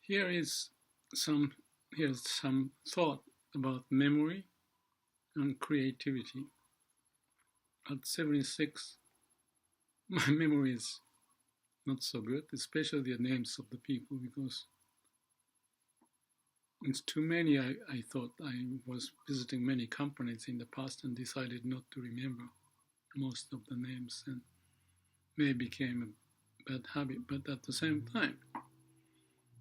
Here is some here's some thought about memory and creativity. At 76, my memory is not so good, especially the names of the people, because it's too many. I thought I was visiting many companies in the past and decided not to remember most of the names, and maybe became a bad habit. But at the same time,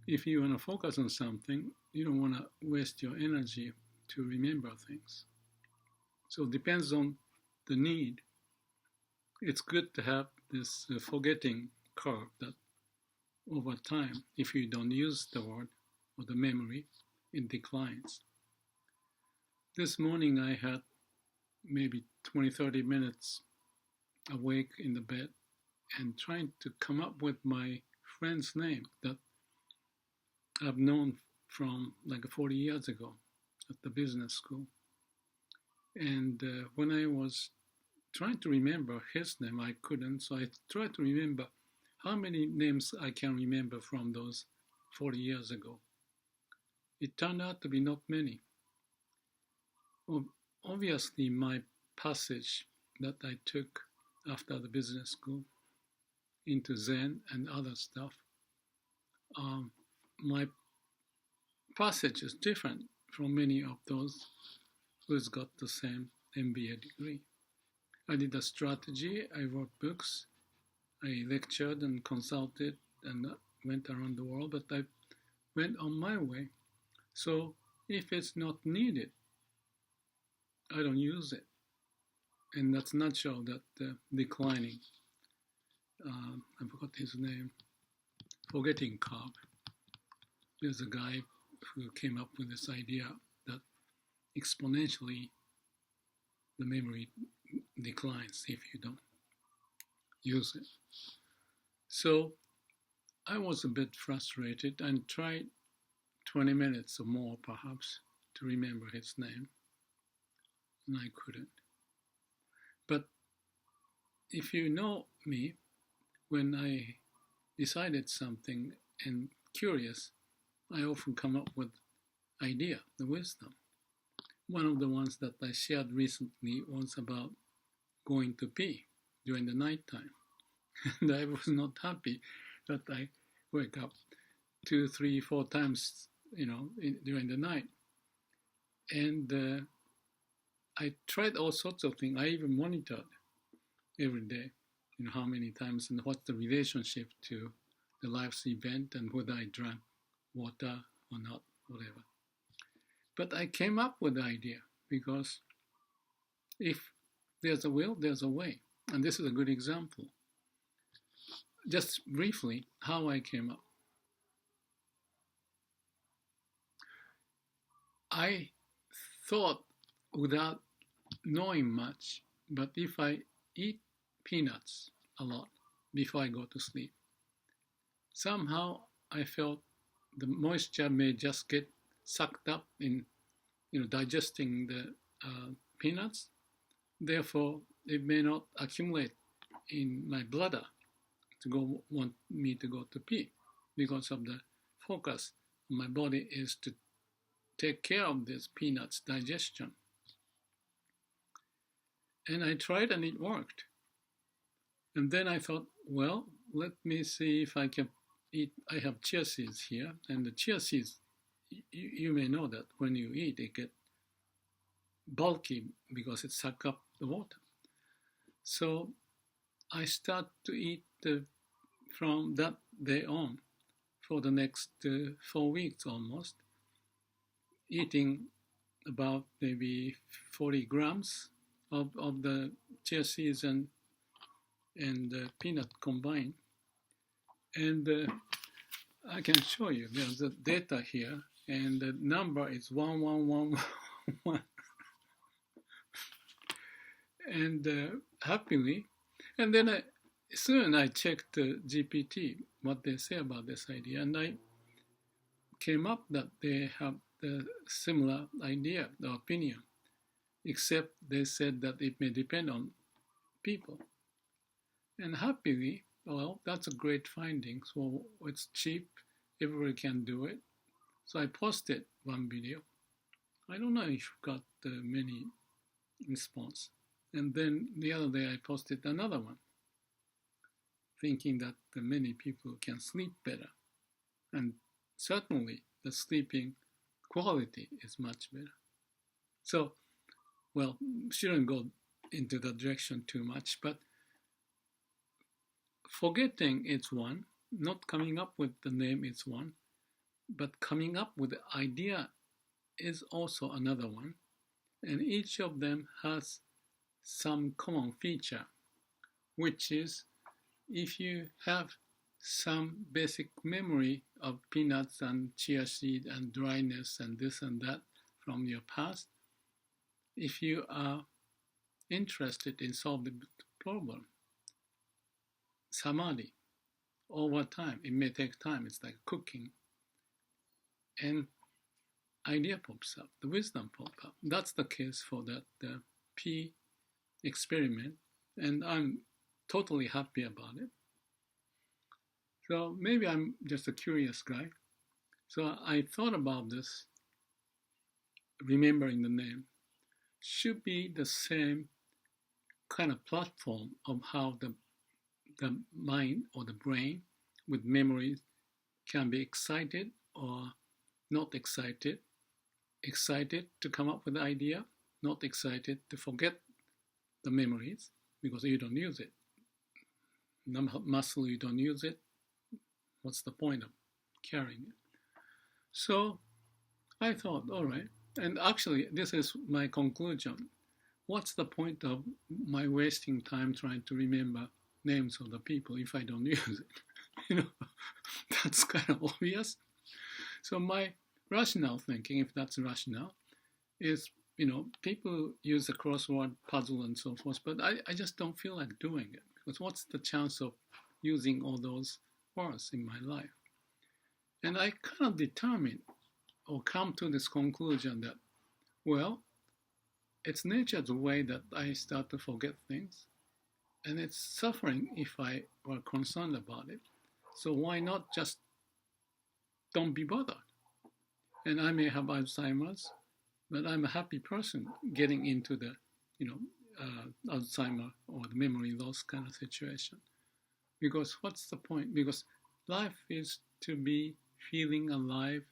if you want to focus on something, you don't want to waste your energy to remember things. So it depends on the need. It's good to have this forgetting curve that over time, if you don't use the word or the memory, it declines. This morning I had maybe 20-30 minutes awake in the bed and trying to come up with my friend's name that I've known from like 40 years ago at the business school. And when I was trying to remember his name, I couldn't. So I tried to remember how many names I can remember from those 40 years ago. It turned out to be not many. Obviously, my passage that I took after the business school into Zen and other stuff, my passage is different from many of those who's got the same MBA degree. I did a strategy, I wrote books, I lectured and consulted and went around the world, but I went on my way. So if it's not needed, I don't use it. And that's natural, that declining, I forgot his name, forgetting curve. There's a guy who came up with this idea that exponentially the memory declines if you don't use it. So I was a bit frustrated and tried 20 minutes or more perhaps to remember his name, and I couldn't. But if you know me, when I decided something and curious, I often come up with idea, the wisdom. One of the ones that I shared recently was about going to pee during the night time. And I was not happy that I wake up 2, 3, 4 times, during the night. And I tried all sorts of things. I even monitored every day, how many times and what's the relationship to the life's event and whether I drank water or not, whatever. But I came up with the idea because if there's a will, there's a way. And this is a good example. Just briefly, how I came up. I thought without knowing much, but if I eat peanuts a lot before I go to sleep, somehow I felt the moisture may just get sucked up in, digesting the peanuts. Therefore, it may not accumulate in my bladder to want me to go to pee, because of the focus of my body is to take care of this peanuts digestion. And I tried and it worked. And then I thought, well, let me see if I can eat. I have chia seeds here, and the chia seeds, you may know that when you eat, it gets bulky because it sucks up the water. So I start to eat from that day on for the next 4 weeks almost, eating about maybe 40 grams of the chia seeds and peanut combined. And I can show you, there's the data here, and the number is 1111. And happily, and then soon I checked GPT, what they say about this idea, and I came up that they have the similar idea, the opinion, except they said that it may depend on people. And happily, well, that's a great finding. So it's cheap, everybody can do it. So I posted one video. I don't know if you got many response. And then the other day I posted another one, thinking that many people can sleep better. And certainly the sleeping quality is much better. So, well, shouldn't go into that direction too much, but forgetting is one, not coming up with the name is one, but coming up with the idea is also another one. And each of them has some common feature, which is if you have some basic memory of peanuts and chia seed and dryness and this and that from your past, if you are interested in solving the problem, samadhi, over time, it may take time, it's like cooking, and idea pops up, the wisdom pops up. That's the case for that P experiment, and I'm totally happy about it. So maybe I'm just a curious guy. So I thought about this, remembering the name, should be the same kind of platform of how the mind or the brain with memories can be excited or not excited. Excited to come up with the idea, not excited to forget the memories because you don't use it. Muscle, you don't use it. What's the point of carrying it? So I thought, all right. And actually, this is my conclusion. What's the point of my wasting time trying to remember names of the people if I don't use it? That's kind of obvious. So my rational thinking, if that's rational, is, people use the crossword puzzle and so forth, but I just don't feel like doing it, because what's the chance of using all those words in my life? And I kind of determine or come to this conclusion that, well, it's nature's way that I start to forget things, and it's suffering if I were concerned about it. So why not just don't be bothered? And I may have Alzheimer's, but I'm a happy person getting into the, Alzheimer or the memory loss kind of situation. Because what's the point? Because life is to be feeling alive,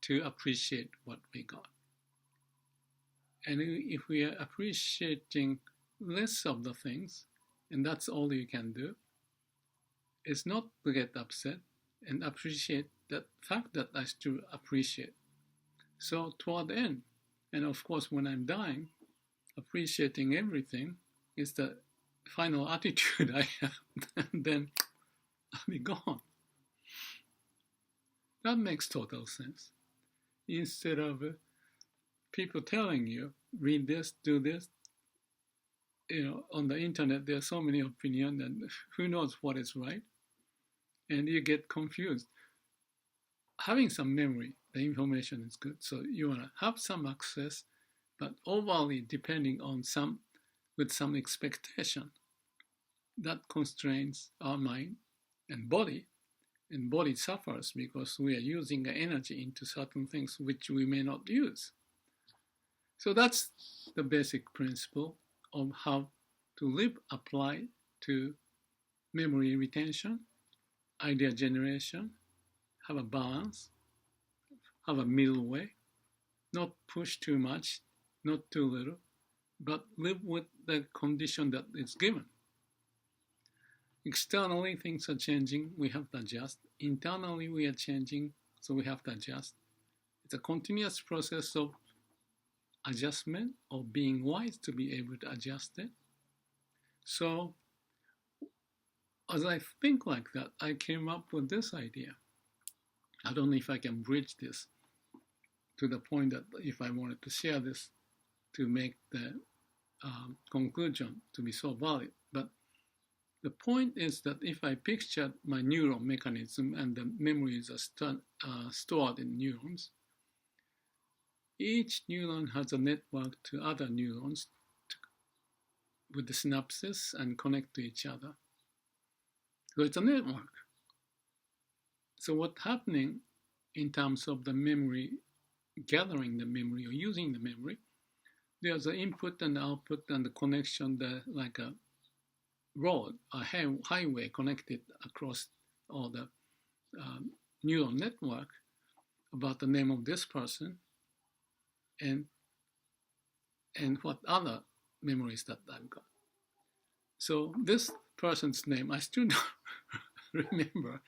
to appreciate what we got. And if we are appreciating less of the things, and that's all you can do, is not to get upset and appreciate that fact that I still appreciate. So toward the end, and of course when I'm dying, appreciating everything is the final attitude I have, and then I'll be gone. That makes total sense. Instead of people telling you, read this, do this, on the internet there are so many opinions and who knows what is right, and you get confused. Having some memory, the information is good, so you want to have some access, but overly depending on with some expectation, that constrains our mind and body suffers because we are using energy into certain things which we may not use. So that's the basic principle of how to live applied to memory retention, idea generation, have a balance, have a middle way, not push too much, not too little, but live with the condition that is given. Externally, things are changing, we have to adjust. Internally, we are changing, so we have to adjust. It's a continuous process of adjustment, or being wise to be able to adjust it. So, as I think like that, I came up with this idea. I don't know if I can bridge this to the point that if I wanted to share this to make the conclusion to be so valid. But the point is that if I picture my neural mechanism and the memories are stored in neurons, each neuron has a network to other neurons with the synapses and connect to each other. So it's a network. So what's happening in terms of the memory, gathering the memory or using the memory, there's an input and output and the connection, like a road, a highway connected across all the neural network about the name of this person and what other memories that I've got. So this person's name, I still don't remember.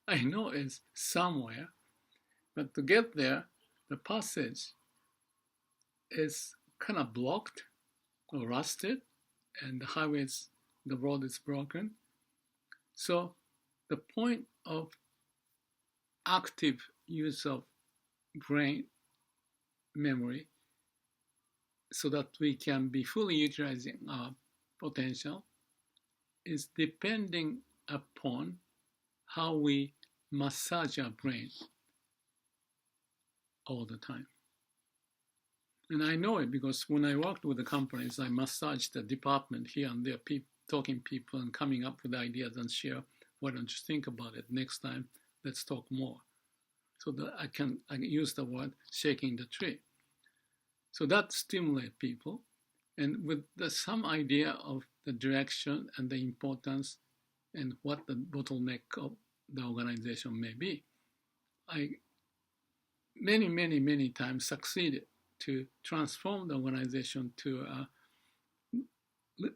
I know it's somewhere, but to get there, the passage is kind of blocked or rusted, and the road is broken. So the point of active use of brain memory so that we can be fully utilizing our potential is depending upon how we massage our brain all the time. And I know it because when I worked with the companies, I massaged the department here and there, talking people and coming up with ideas and share, why don't you think about it next time, let's talk more. So that I use the word shaking the tree. So that stimulates people. And with some idea of the direction and the importance and what the bottleneck of the organization may be, I many times succeeded to transform the organization to a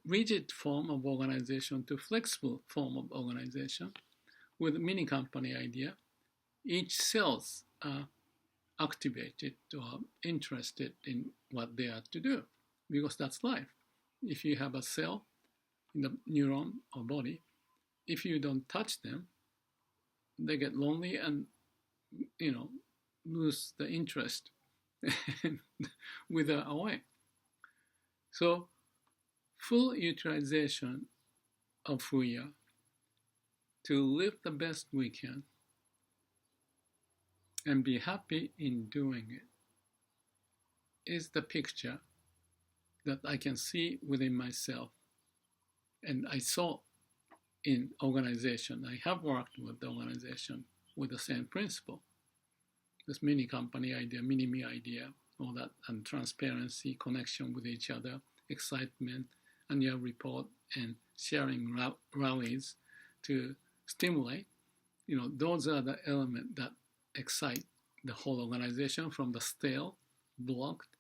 rigid form of organization to flexible form of organization with mini company idea. Each cells are activated or interested in what they are to do, because that's life. If you have a cell in the neuron or body, if you don't touch them, they get lonely and lose the interest and wither away. So full utilization of who we are to live the best we can and be happy in doing it is the picture that I can see within myself. And I saw in organization. I have worked with the organization with the same principle. This mini company idea, mini me idea, all that, and transparency, connection with each other, excitement, annual report, and sharing rallies to stimulate. Those are the elements that excite the whole organization from the stale, blocked,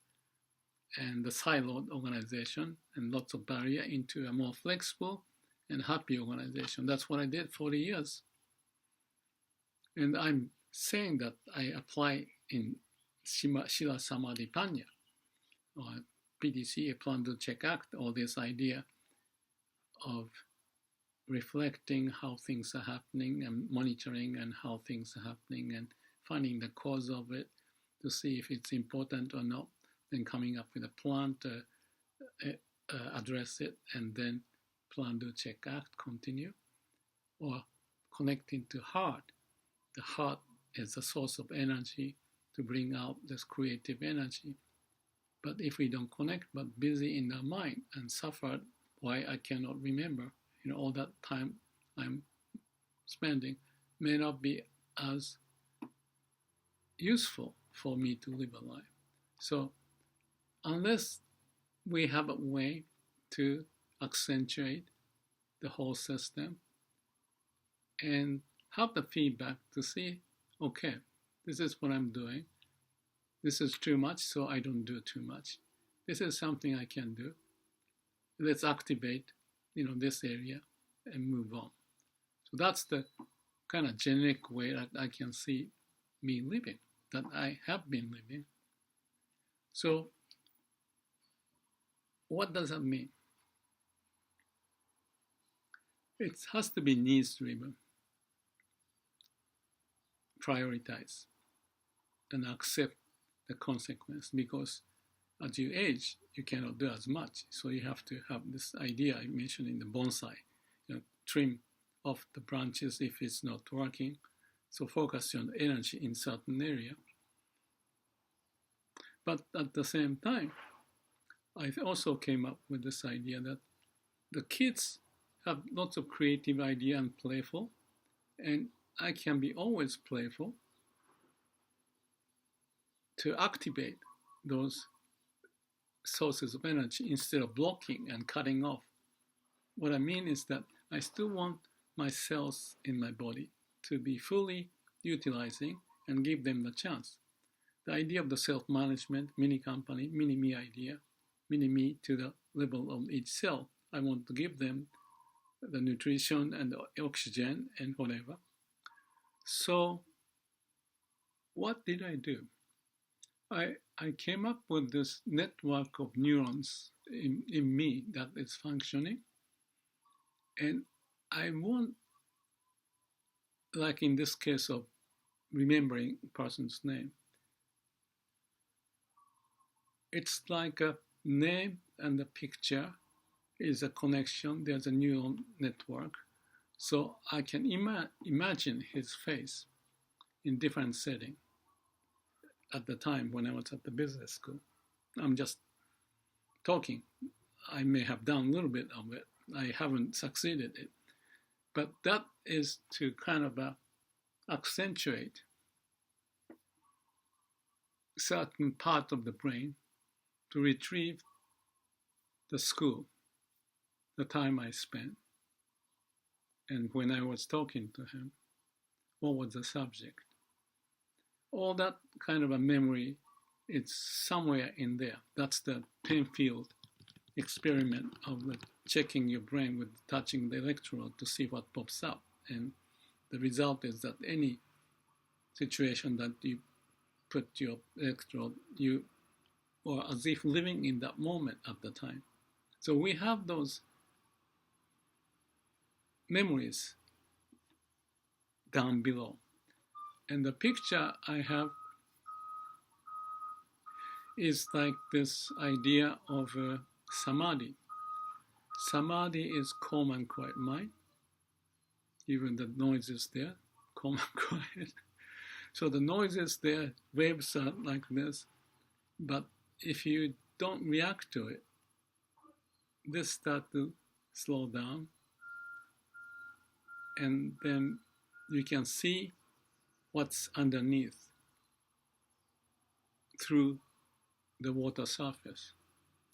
and the siloed organization and lots of barrier into a more flexible and happy organization. That's what I did 40 years. And I'm saying that I apply in Shila Samadhi Panya, or PDC, Plan, Do, Check, Act, all this idea of reflecting how things are happening and monitoring and how things are happening and finding the cause of it to see if it's important or not, then coming up with a plan to address it, and then Plan, Do, Check, Act, continue, or connecting to heart. The heart is a source of energy to bring out this creative energy. But if we don't connect, but busy in our mind and suffered, why I cannot remember, all that time I'm spending may not be as useful for me to live a life. So unless we have a way to accentuate the whole system and have the feedback to see, okay, this is what I'm doing. This is too much, so I don't do too much. This is something I can do. Let's activate, this area and move on. So that's the kind of generic way that I can see me living, that I have been living. So what does that mean? It has to be needs-driven. Prioritize and accept the consequence, because as you age, you cannot do as much. So you have to have this idea I mentioned in the bonsai, trim off the branches if it's not working. So focus on energy in certain area. But at the same time, I also came up with this idea that the kids have lots of creative idea and playful, and I can be always playful to activate those sources of energy instead of blocking and cutting off. What I mean is that I still want my cells in my body to be fully utilizing and give them the chance. The idea of the self-management, mini-company, mini-me idea, mini-me to the level of each cell. I want to give them the nutrition and the oxygen and whatever. So what did I do? I came up with this network of neurons in me that is functioning. And I want, like in this case of remembering a person's name, it's like a name and a picture is a connection. There's a neural network. So I can imagine his face in different setting. At the time when I was at the business school, I'm just talking. I may have done a little bit of it. I haven't succeeded it. But that is to kind of accentuate certain part of the brain to retrieve the school, the time I spent, and when I was talking to him, what was the subject. All that kind of a memory, it's somewhere in there. That's the Penfield experiment of checking your brain with touching the electrode to see what pops up. And the result is that any situation that you put your electrode, you are as if living in that moment at the time. So we have those memories down below. And the picture I have is like this idea of samadhi. Samadhi is calm and quiet mind. Even the noise is there, calm and quiet. So the noise is there, waves are like this. But if you don't react to it, this starts to slow down. And then you can see what's underneath through the water surface.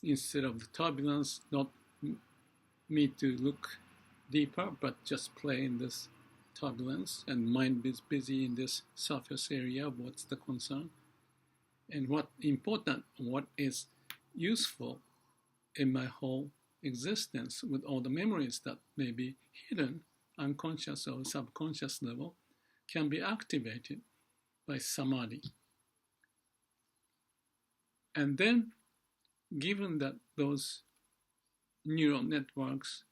Instead of the turbulence, not me to look deeper, but just play in this turbulence, and mind is busy in this surface area of what's the concern. And what important, what is useful in my whole existence with all the memories that may be hidden, unconscious or subconscious level, can be activated by samadhi. And then, given that those neural networks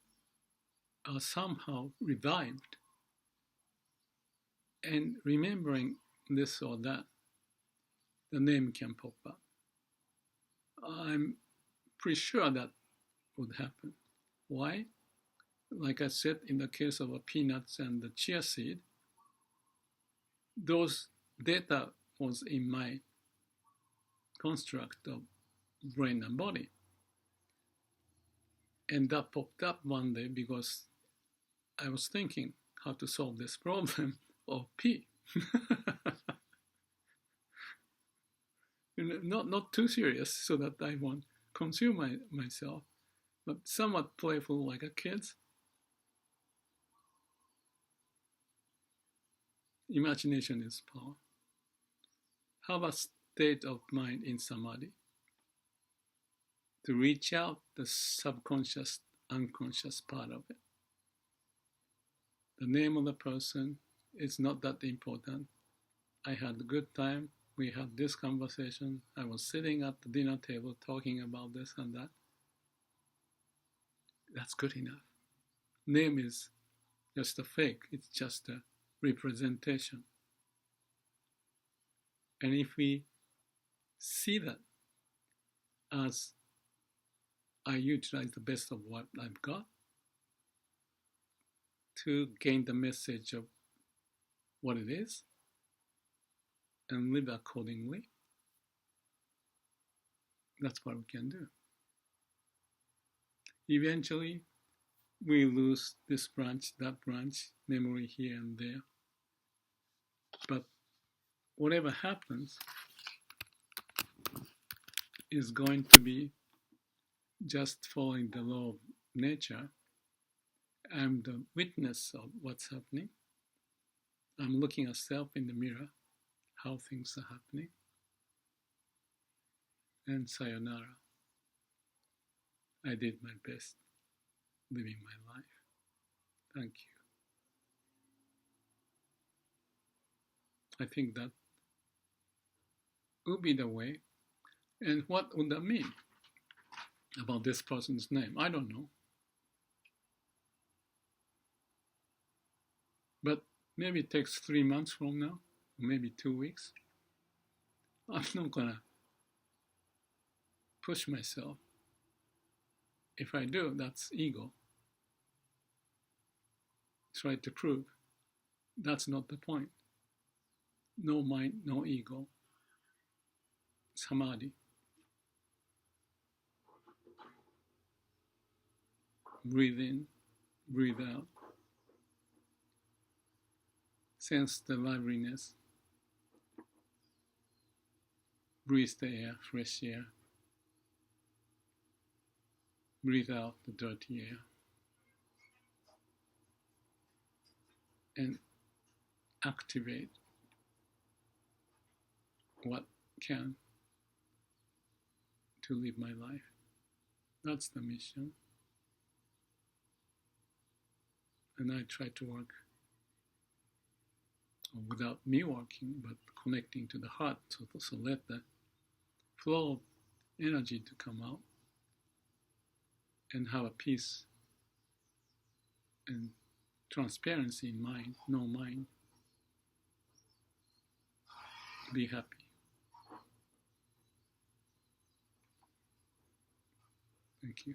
are somehow revived, and remembering this or that, the name can pop up. I'm pretty sure that would happen. Why? Like I said, in the case of peanuts and the chia seed, those data was in my construct of brain and body. And that popped up one day because I was thinking how to solve this problem of pee. Not too serious so that I won't consume myself, but somewhat playful like a kid's. Imagination is power. Have a state of mind in samadhi to reach out the subconscious, unconscious part of it. The name of the person is not that important. I had a good time. We had this conversation. I was sitting at the dinner table talking about this and that. That's good enough. Name is just a fake. It's just a representation. And if we see that as I utilize the best of what I've got to gain the message of what it is and live accordingly, that's what we can do. Eventually, we lose this branch, that branch, memory here and there. But whatever happens is going to be just following the law of nature. I'm the witness of what's happening. I'm looking at self in the mirror, how things are happening. And sayonara. I did my best living my life. Thank you. I think that would be the way. And what would that mean about this person's name? I don't know. But maybe it takes 3 months from now, maybe 2 weeks. I'm not gonna push myself. If I do, that's ego. Try to prove. That's not the point. No mind, no ego. Samadhi. Breathe in, breathe out. Sense the liveliness. Breathe the air, fresh air. Breathe out the dirty air. And activate what can to live my life. That's the mission. And I try to work without me working, but connecting to the heart, so let the flow of energy to come out and have a peace and transparency in mind, no mind. Be happy. Thank you.